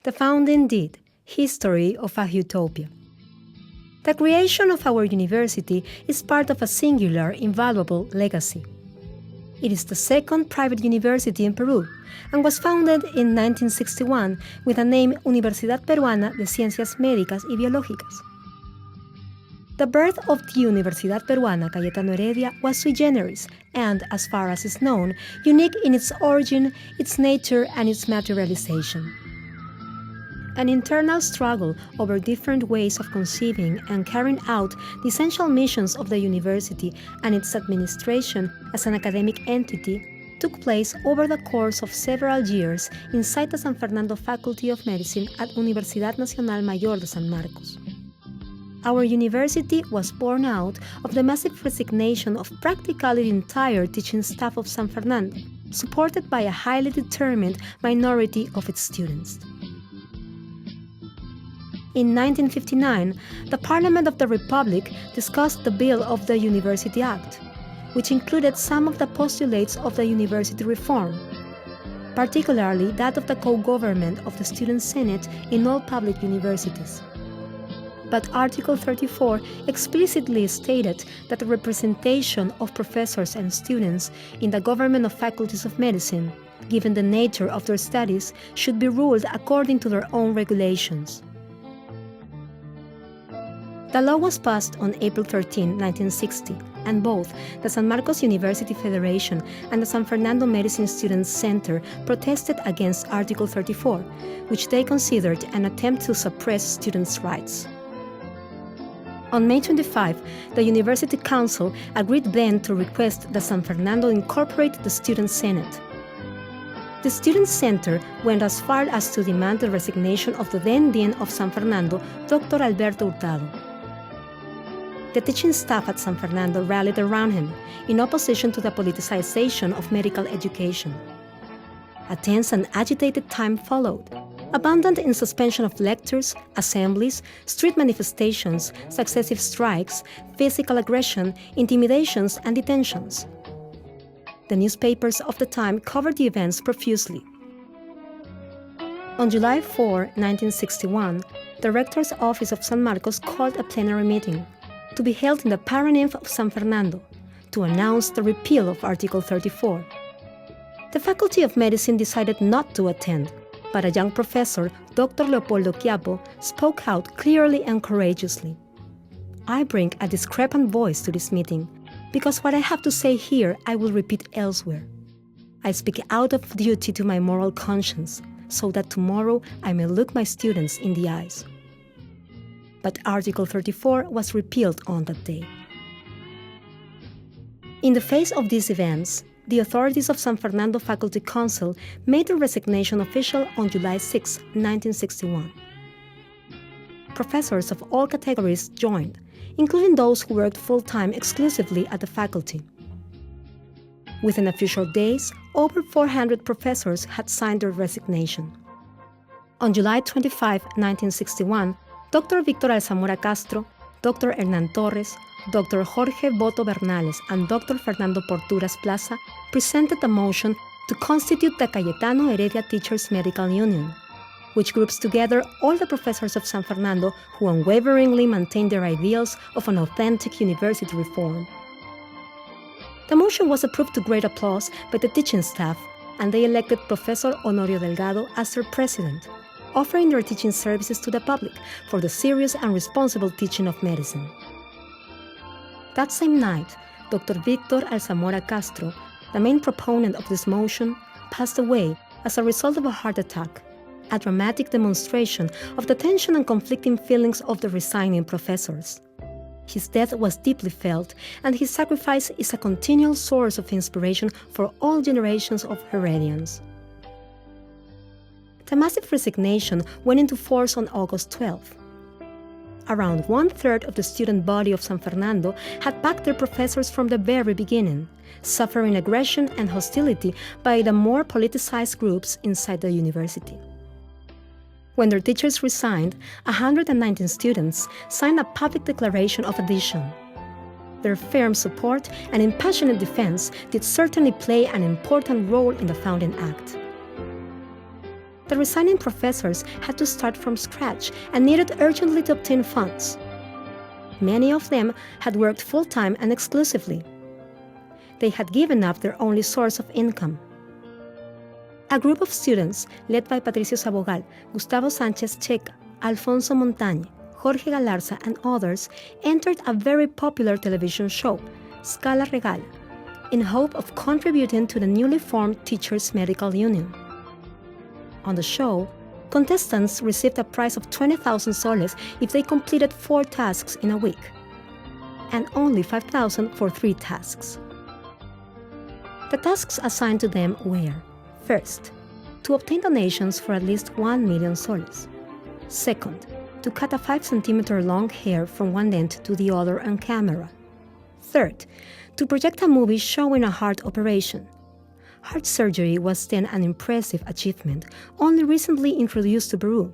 The founding deed, History of a Utopia. The creation of our university is part of a singular, invaluable legacy. It is the second private university in Peru and was founded in 1961 with the name Universidad Peruana de Ciencias Médicas y Biológicas. The birth of the Universidad Peruana Cayetano Heredia was sui generis and, as far as is known, unique in its origin, its nature, and its materialization. An internal struggle over different ways of conceiving and carrying out the essential missions of the university and its administration as an academic entity took place over the course of several years inside the San Fernando Faculty of Medicine at Universidad Nacional Mayor de San Marcos. Our university was born out of the massive resignation of practically the entire teaching staff of San Fernando, supported by a highly determined minority of its students. In 1959, the Parliament of the Republic discussed the bill of the University Act, which included some of the postulates of the university reform, particularly that of the co-government of the Student Senate in all public universities. But Article 34 explicitly stated that the representation of professors and students in the government of faculties of medicine, given the nature of their studies, should be ruled according to their own regulations. The law was passed on April 13, 1960, and both the San Marcos University Federation and the San Fernando Medicine Students Center protested against Article 34, which they considered an attempt to suppress students' rights. On May 25, the University Council agreed then to request that San Fernando incorporate the Student Senate. The Student Center went as far as to demand the resignation of the then Dean of San Fernando, Dr. Alberto Hurtado. The teaching staff at San Fernando rallied around him in opposition to the politicization of medical education. A tense and agitated time followed, abundant in suspension of lectures, assemblies, street manifestations, successive strikes, physical aggression, intimidations, and detentions. The newspapers of the time covered the events profusely. On July 4, 1961, the Rector's Office of San Marcos called a plenary meeting to be held in the Paranymph of San Fernando to announce the repeal of Article 34. The Faculty of Medicine decided not to attend, but a young professor, Dr. Leopoldo Quiapo, spoke out clearly and courageously. I bring a discrepant voice to this meeting, because what I have to say here I will repeat elsewhere. I speak out of duty to my moral conscience, so that tomorrow I may look my students in the eyes. But Article 34 was repealed on that day. In the face of these events, the authorities of San Fernando Faculty Council made the resignation official on July 6, 1961. Professors of all categories joined, including those who worked full-time exclusively at the faculty. Within a few short days, over 400 professors had signed their resignation. On July 25, 1961, Dr. Víctor Alzamora Castro, Dr. Hernán Torres, Dr. Jorge Boto Bernales, and Dr. Fernando Porturas Plaza presented a motion to constitute the Cayetano Heredia Teachers Medical Union, which groups together all the professors of San Fernando who unwaveringly maintain their ideals of an authentic university reform. The motion was approved to great applause by the teaching staff, and they elected Professor Honorio Delgado as their president, offering their teaching services to the public for the serious and responsible teaching of medicine. That same night, Dr. Víctor Alzamora Castro, the main proponent of this motion, passed away as a result of a heart attack, a dramatic demonstration of the tension and conflicting feelings of the resigning professors. His death was deeply felt, and his sacrifice is a continual source of inspiration for all generations of Heredians. The massive resignation went into force on August 12. Around one-third of the student body of San Fernando had backed their professors from the very beginning, suffering aggression and hostility by the more politicized groups inside the university. When their teachers resigned, 119 students signed a public declaration of adhesion. Their firm support and impassioned defense did certainly play an important role in the founding act. The resigning professors had to start from scratch and needed urgently to obtain funds. Many of them had worked full-time and exclusively. They had given up their only source of income. A group of students, led by Patricio Sabogal, Gustavo Sánchez Checa, Alfonso Montañe, Jorge Galarza, and others, entered a very popular television show, Scala Regala, in hope of contributing to the newly formed Teachers' Medical Union. On the show, contestants received a prize of 20,000 soles if they completed 4 tasks in a week, and only 5,000 for 3 tasks. The tasks assigned to them were: first, to obtain donations for at least 1 million soles; second, to cut a 5-centimeter long hair from one end to the other on camera; third, to project a movie showing a heart operation. Heart surgery was then an impressive achievement, only recently introduced to Peru.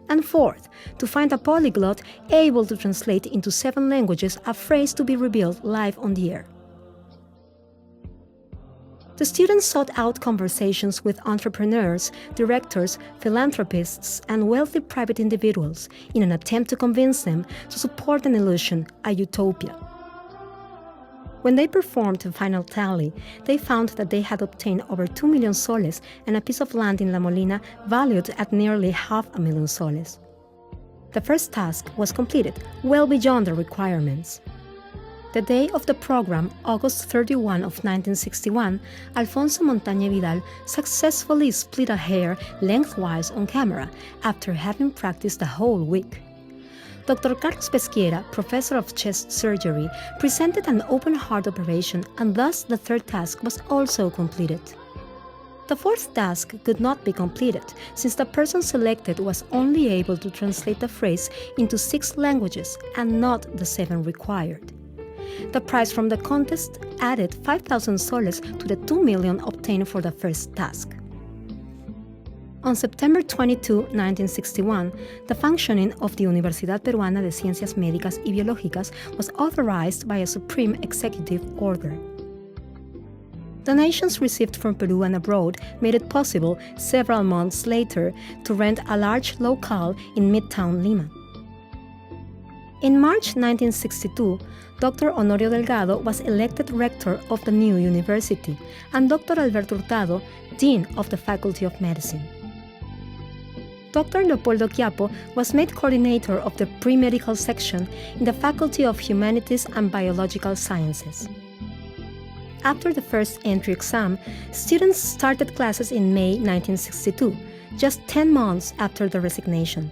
And fourth, to find a polyglot able to translate into 7 languages a phrase to be revealed live on the air. The students sought out conversations with entrepreneurs, directors, philanthropists, and wealthy private individuals in an attempt to convince them to support an illusion, a utopia. When they performed the final tally, they found that they had obtained over 2 million soles and a piece of land in La Molina valued at nearly 500,000 soles. The first task was completed, well beyond the requirements. The day of the program, August 31 of 1961, Alfonso Montañe Vidal successfully split a hair lengthwise on camera after having practiced the whole week. Dr. Carlos Pesquiera, professor of chest surgery, presented an open heart operation, and thus the third task was also completed. The fourth task could not be completed, since the person selected was only able to translate the phrase into 6 languages and not the 7 required. The prize from the contest added 5,000 soles to the 2 million obtained for the first task. On September 22, 1961, the functioning of the Universidad Peruana de Ciencias Médicas y Biológicas was authorized by a supreme executive order. Donations received from Peru and abroad made it possible, several months later, to rent a large locale in Midtown Lima. In March 1962, Dr. Honorio Delgado was elected rector of the new university, and Dr. Alberto Hurtado, dean of the Faculty of Medicine. Dr. Leopoldo Quiapo was made coordinator of the pre-medical section in the Faculty of Humanities and Biological Sciences. After the first entry exam, students started classes in May 1962, just 10 months after the resignation.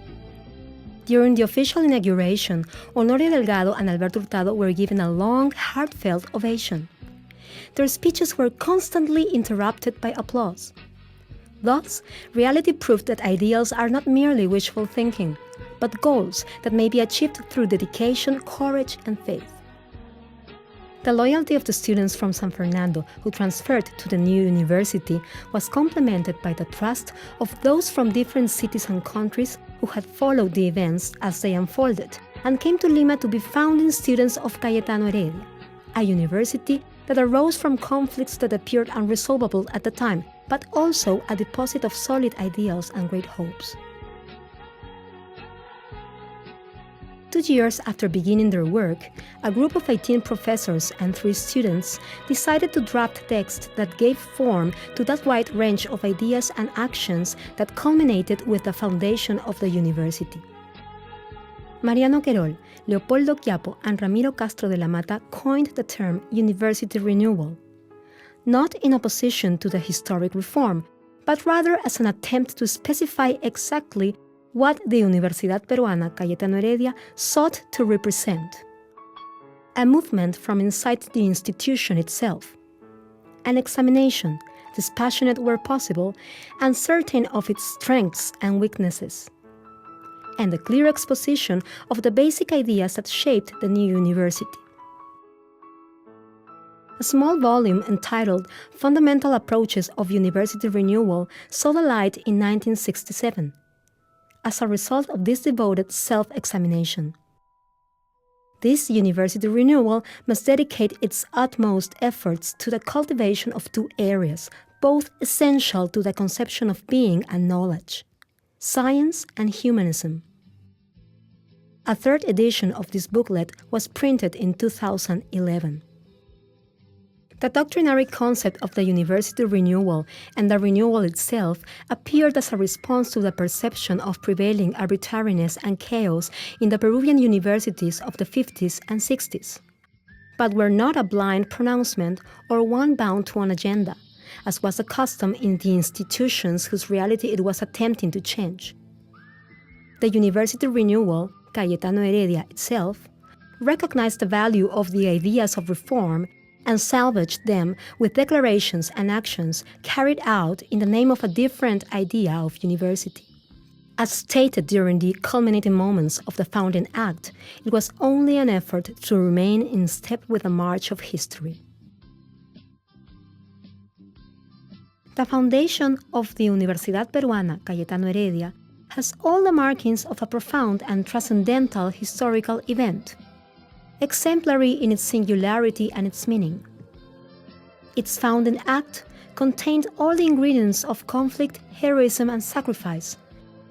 During the official inauguration, Honorio Delgado and Alberto Hurtado were given a long, heartfelt ovation. Their speeches were constantly interrupted by applause. Thus, reality proved that ideals are not merely wishful thinking, but goals that may be achieved through dedication, courage, and faith. The loyalty of the students from San Fernando who transferred to the new university was complemented by the trust of those from different cities and countries who had followed the events as they unfolded and came to Lima to be founding students of Cayetano Heredia, a university that arose from conflicts that appeared unresolvable at the time, but also a deposit of solid ideals and great hopes. 2 years after beginning their work, a group of 18 professors and 3 students decided to draft text that gave form to that wide range of ideas and actions that culminated with the foundation of the university. Mariano Querol, Leopoldo Quiapo, and Ramiro Castro de la Mata coined the term university renewal, not in opposition to the historic reform, but rather as an attempt to specify exactly what the Universidad Peruana Cayetano Heredia sought to represent. A movement from inside the institution itself. An examination, dispassionate where possible, and certain of its strengths and weaknesses. And a clear exposition of the basic ideas that shaped the new university. A small volume entitled Fundamental Approaches of University Renewal saw the light in 1967, as a result of this devoted self-examination. This university renewal must dedicate its utmost efforts to the cultivation of 2 areas, both essential to the conception of being and knowledge: science and humanism. A third edition of this booklet was printed in 2011. The doctrinary concept of the university renewal and the renewal itself appeared as a response to the perception of prevailing arbitrariness and chaos in the Peruvian universities of the 50s and 60s, but were not a blind pronouncement or one bound to an agenda, as was the custom in the institutions whose reality it was attempting to change. The university renewal, Cayetano Heredia itself, recognized the value of the ideas of reform and salvaged them with declarations and actions carried out in the name of a different idea of university. As stated during the culminating moments of the founding act, it was only an effort to remain in step with the march of history. The foundation of the Universidad Peruana Cayetano Heredia has all the markings of a profound and transcendental historical event, exemplary in its singularity and its meaning. Its founding act contained all the ingredients of conflict, heroism, and sacrifice,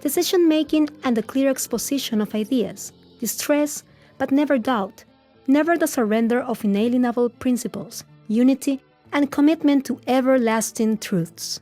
decision-making and the clear exposition of ideas, distress, but never doubt, never the surrender of inalienable principles, unity, and commitment to everlasting truths.